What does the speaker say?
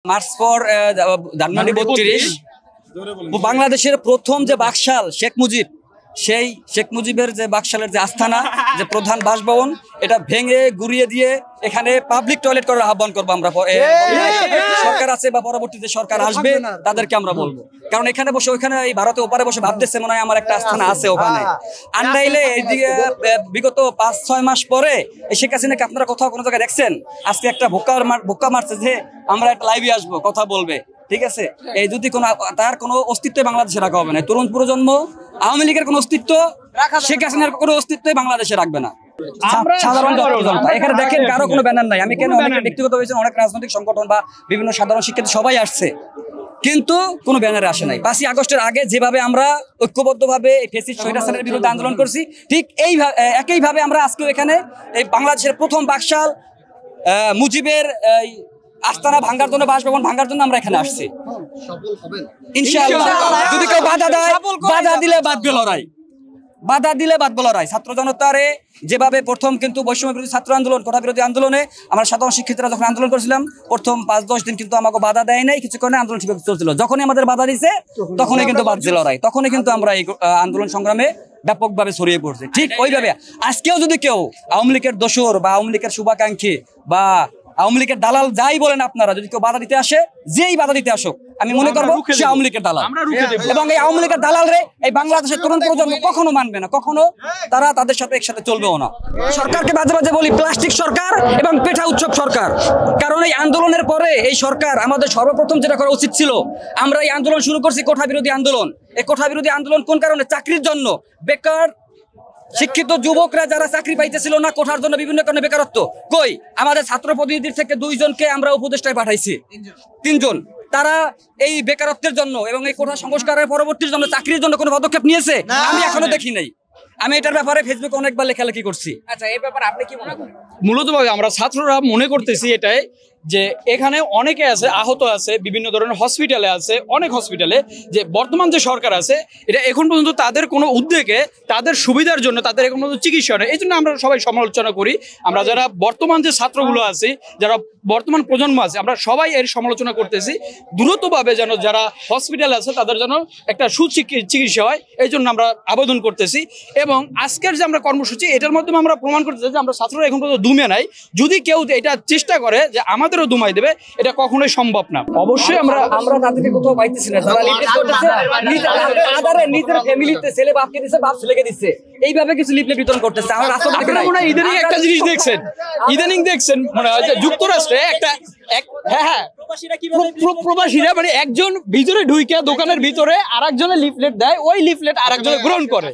March পর ধানমন্ডি 32 বাংলাদেশের প্রথম যে বাকশাল শেখ মুজিব, সেই শেখ মুজিবের যে বাকশালের যে আস্থানা, যে প্রধান বাসভবন, এটা ভেঙে গুড়িয়ে দিয়ে এখানে পাবলিক টয়লেট করার আহ্বান করবো আমরা। সরকার আছে বা পরবর্তীতে সরকার আসবে তাদেরকে আমরা বলবো, কারণ এখানে বসে ওইখানে এই ভারতে ওপারে বসে ভাবতেছে মনে হয় আমার একটা আস্থানা আছে ওখানে। আন্ডাইলে এইদিকে বিগত 5-6 মাস পরে শেখ হাসিনাকে আপনারা কোথাও কোনো জায়গায় দেখছেন? আজকে একটা ভোক্কা মারছে যে আমরা একটা লাইভে আসবো, কথা বলবে, ঠিক আছে? এই যদি কোনো তার কোনো অস্তিত্ব বাংলাদেশে রাখা হবে না। তরুণ প্রজন্ম আওয়ামী লীগের কোনো অস্তিত্ব, শেখ হাসিনার কোনো অস্তিত্ব বাংলাদেশে রাখবে না। সাধারণ জনতা এখানে দেখেন কারো কোনো ব্যানার নাই। আমি কেন অনেক ব্যক্তিগত হয়েছেন, অনেক রাজনৈতিক সংগঠন বা বিভিন্ন সাধারণ শিক্ষার্থী সবাই আসছে, কিন্তু কোনো ব্যানারে আসে নাই। 5ই আগস্টের আগে যেভাবে আমরা ঐক্যবদ্ধভাবে ফ্যাসিস্ট শহীদ হাসিনার বিরুদ্ধে আন্দোলন করছি, ঠিক একইভাবে আমরা আজকেও এখানে এই বাংলাদেশের প্রথম বাকশাল মুজিবের আস্তানা ভাঙ্গার জন্য, বাসভবন ভাঙ্গার জন্য আমরা এখানে আসছি। ইনশাআল্লাহ যদি কেউ বাধা দেয়, বাধা দিলে বাঁধবে লড়াই, বাধা দিলে বাঁধবে লড়াই। ছাত্র জনতারে যেভাবে প্রথম কিন্তু বৈষম্য বিরোধী ছাত্র আন্দোলন, কোটা বিরোধী আন্দোলনে আমরা সাধারণ শিক্ষিতরা যখন আন্দোলন করেছিলাম, প্রথম 5-10 দিন কিন্তু আমাকে বাধা দেয় নাই, কিছুক্ষণে আন্দোলন ঠিকভাবে চলছিল। যখনই আমাদের বাধা দিছে তখনই কিন্তু বাঁধছে লড়াই, তখনই কিন্তু আমরা এই আন্দোলন সংগ্রামে ব্যাপকভাবে ছড়িয়ে পড়ছে। ঠিক ওইভাবে আজকেও যদি কেউ আওয়ামী লীগের দোসর বা আওয়ামী লীগের শুভাকাঙ্ক্ষী বা আওয়ামী লীগের দালাল যাই বলেন আপনারা, যদি কেউ বাধা দিতে আসে, যেই বাধা দিতে আসুক, আমি মনে করবো সে আওয়ামী লীগের দালাল। এবং এই আওয়ামী লীগের দালাল রে এই বাংলাদেশের তরুণ প্রজন্ম কখনো মানবে না, কখনো তারা তাদের সাথে একসাথে চলবেও না। সরকারকে মাঝে মাঝে বলি প্লাস্টিক সরকার এবং পেঠা উৎসব সরকার, কারণ এই আন্দোলনের পরে এই সরকার আমাদের সর্বপ্রথম যেটা করা উচিত ছিল, আমরা এই আন্দোলন শুরু করছি কোঠা বিরোধী আন্দোলন। এই কোঠা বিরোধী আন্দোলন কোন কারণে? চাকরির জন্য। বেকার শিক্ষিত যুবকরা যারা চাকরি পাইতেছিল না, কোঠার জন্য বিভিন্ন কারণে বেকারত্ব। কই আমাদের ছাত্র প্রতিনিধির থেকে 2 জনকে আমরা উপদেষ্টায় পাঠাইছি, 3 জন। তারা এই বেকারত্বের জন্য এবং এই কোঠা সংস্কারের পরবর্তীর জন্য চাকরির জন্য কোনো পদক্ষেপ নিয়েছে? আমি এখনো দেখি নাই। আমি এটার ব্যাপারে ফেসবুকে অনেকবার লেখালেখি করছি। আচ্ছা, এই ব্যাপারে আপনি কি মনে করেন? মূলত আমরা ছাত্ররা মনে করতেছি এটাই যে এখানে অনেকে আছে, আহত আছে, বিভিন্ন ধরনের হসপিটালে আছে, অনেক হসপিটালে, যে বর্তমান যে সরকার আছে এটা এখন পর্যন্ত তাদের কোনো উদ্যোগে তাদের সুবিধার জন্য তাদের এখন পর্যন্ত চিকিৎসা নেই। এই জন্য আমরা সবাই সমালোচনা করি। আমরা যারা বর্তমান যে ছাত্রগুলো আছি, যারা বর্তমান প্রজন্ম আছে, আমরা সবাই এর সমালোচনা করতেছি। দ্রুতভাবে যেন যারা হসপিটালে আছে তাদের যেন একটা সুচিকিৎসা হয়, এই জন্য আমরা আবেদন করতেছি। এবং আজকের যে আমরা কর্মসূচি, এটার মাধ্যমে আমরা প্রমাণ করতেছি যে আমরা ছাত্ররা এখন পর্যন্ত দুমে নাই। যদি কেউ এটা চেষ্টা করে যে আমাদেরও দুমাই দেবে, এটা কখনোই সম্ভব না। অবশ্যই আমরা তাদেরকে কোথাও পাইতেছি না। যারা লিফলেট করতেছে, নিজের ফ্যামিলিতে ছেলে বাপকে দিচ্ছে, বাপ ছেলেকে দিচ্ছে, এইভাবে কিছু লিফলেট বিতরণ করতেছে। আমরা রাস্তা থেকে মনে হয় ইদানিং একটা জিনিস দেখছেন, মনে হয় যে যুক্তরাষ্ট্রে একটা প্রবাসীরা মানে একজন ভিতরে ঢুইকে দোকানের ভিতরে আরেকজনের লিফলেট দেয়, ওই লিফলেট আরেকজনে গ্রহণ করে।